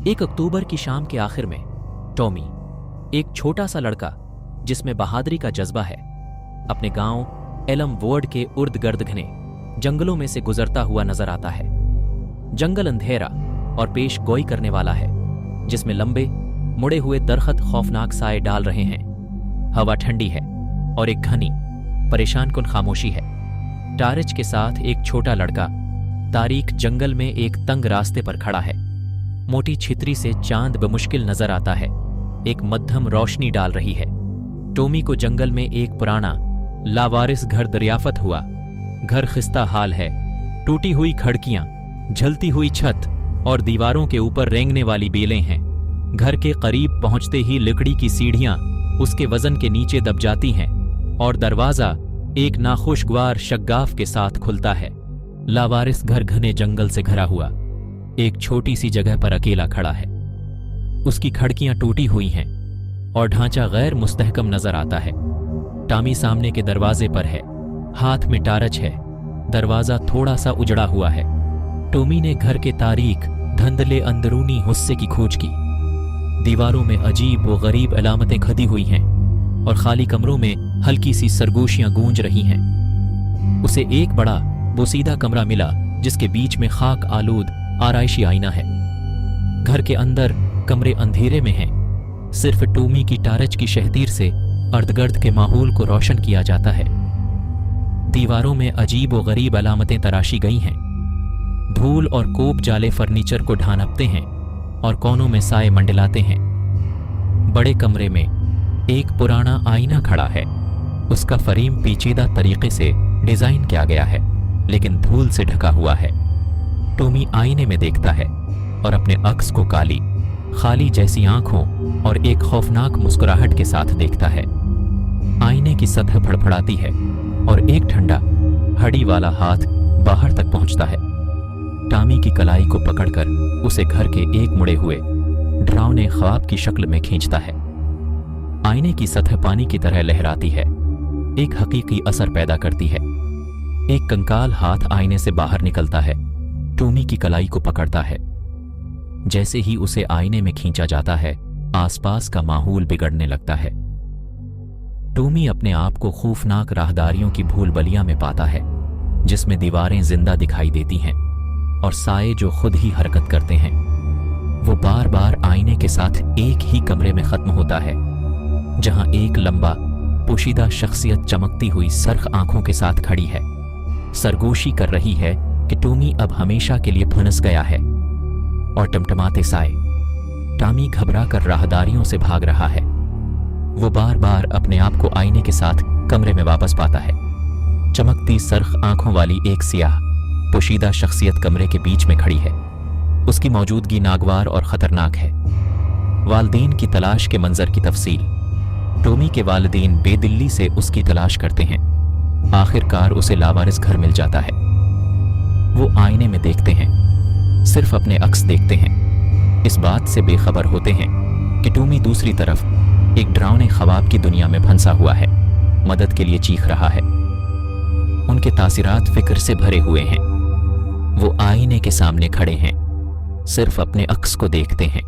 1 अक्टूबर की शाम के आखिर में टॉमी, एक छोटा सा लड़का जिसमें बहादुरी का जज्बा है, अपने गांव एलम वर्ड के उर्द गर्द घने जंगलों में से गुजरता हुआ नजर आता है। जंगल अंधेरा और पेश गोई करने वाला है, जिसमें लंबे मुड़े हुए दरख्त खौफनाक साए डाल रहे हैं। हवा ठंडी है और एक घनी परेशान कुन खामोशी है। टारिच के साथ एक छोटा लड़का तारीक जंगल में एक तंग रास्ते पर खड़ा है। मोटी छितरी से चांद बमुश्किल नजर आता है, एक मध्यम रोशनी डाल रही है। टॉमी को जंगल में एक पुराना लावारिस घर दरियाफत हुआ। घर खिस्ता हाल है, टूटी हुई खिड़कियां, झलती हुई छत और दीवारों के ऊपर रेंगने वाली बेलें हैं। घर के करीब पहुंचते ही लकड़ी की सीढ़ियां उसके वजन के नीचे दब जाती हैं और दरवाजा एक नाखुशगवार शग्गाफ के साथ खुलता है। लावारिस घर घने जंगल से घरा हुआ एक छोटी सी जगह पर अकेला खड़ा है। उसकी खिड़कियां टूटी हुई हैं और ढांचा गैर मुस्तहकम नजर आता है। टॉमी सामने के दरवाजे पर है, हाथ में टारच है। दरवाजा थोड़ा सा उजड़ा हुआ है। टॉमी ने घर के तारीक धंधले अंदरूनी हिस्से की खोज की। दीवारों में अजीब व गरीब अलामतें खदी हुई हैं और खाली कमरों में हल्की सी सरगोशियां गूंज रही हैं। उसे एक बड़ा बोसीदा कमरा मिला, जिसके बीच में खाक आलूद आराइशी आईना है। घर के अंदर कमरे अंधेरे में हैं। सिर्फ टॉमी की टारच की शहतीर से अर्धगर्द के माहौल को रोशन किया जाता है। दीवारों में अजीब व गरीब अलामतें तराशी गई हैं। धूल और कोप जाले फर्नीचर को ढांपते हैं और कोनों में साए मंडलाते हैं। बड़े कमरे में एक पुराना आईना खड़ा है। उसका फ्रेम पेचीदा तरीके से डिजाइन किया गया है, लेकिन धूल से ढका हुआ है। टॉमी आईने में देखता है और अपने अक्स को काली, खाली जैसी आंखों और एक खौफनाक मुस्कुराहट के साथ देखता है। आईने की सतह फड़फड़ाती है और एक ठंडा हड्डी वाला हाथ बाहर तक पहुंचता है। टॉमी की कलाई को पकड़कर उसे घर के एक मुड़े हुए डरावने ख्वाब की शक्ल में खींचता है। आईने की सतह पानी की तरह लहराती है, एक हकीकी असर पैदा करती है। एक कंकाल हाथ आईने से बाहर निकलता है, टॉमी की कलाई को पकड़ता है। जैसे ही उसे आईने में खींचा जाता है, आसपास का माहौल बिगड़ने लगता है। टॉमी अपने आप को खौफनाक राहदारियों की भूलभुलैया में पाता है, जिसमें दीवारें जिंदा दिखाई देती हैं और साए जो खुद ही हरकत करते हैं। वो बार बार आईने के साथ एक ही कमरे में खत्म होता है, जहां एक लंबा पोशीदा शख्सियत चमकती हुई सरख आंखों के साथ खड़ी है, सरगोशी कर रही है कि टॉमी अब हमेशा के लिए फंस गया है। और टमटमाते साए, टॉमी घबरा कर राहदारियों से भाग रहा है। वो बार बार अपने आप को आईने के साथ कमरे में वापस पाता है। चमकती सरख आंखों वाली एक सियाह पोशीदा शख्सियत कमरे के बीच में खड़ी है। उसकी मौजूदगी नागवार और खतरनाक है। वालदीन की तलाश के मंजर की तफसील। टॉमी के वालिदैन बेदिल्ली से उसकी तलाश करते हैं। आखिरकार उसे लावारिस घर मिल जाता है। वो आईने में देखते हैं, सिर्फ अपने अक्स देखते हैं। इस बात से बेखबर होते हैं कि टॉमी दूसरी तरफ एक डरावने ख्वाब की दुनिया में फंसा हुआ है, मदद के लिए चीख रहा है। उनके तासिरात फिक्र से भरे हुए हैं। वो आईने के सामने खड़े हैं, सिर्फ अपने अक्स को देखते हैं।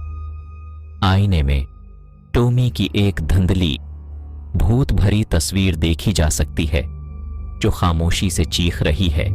आईने में टॉमी की एक धुंधली, भूत भरी तस्वीर देखी जा सकती है, जो खामोशी से चीख रही है।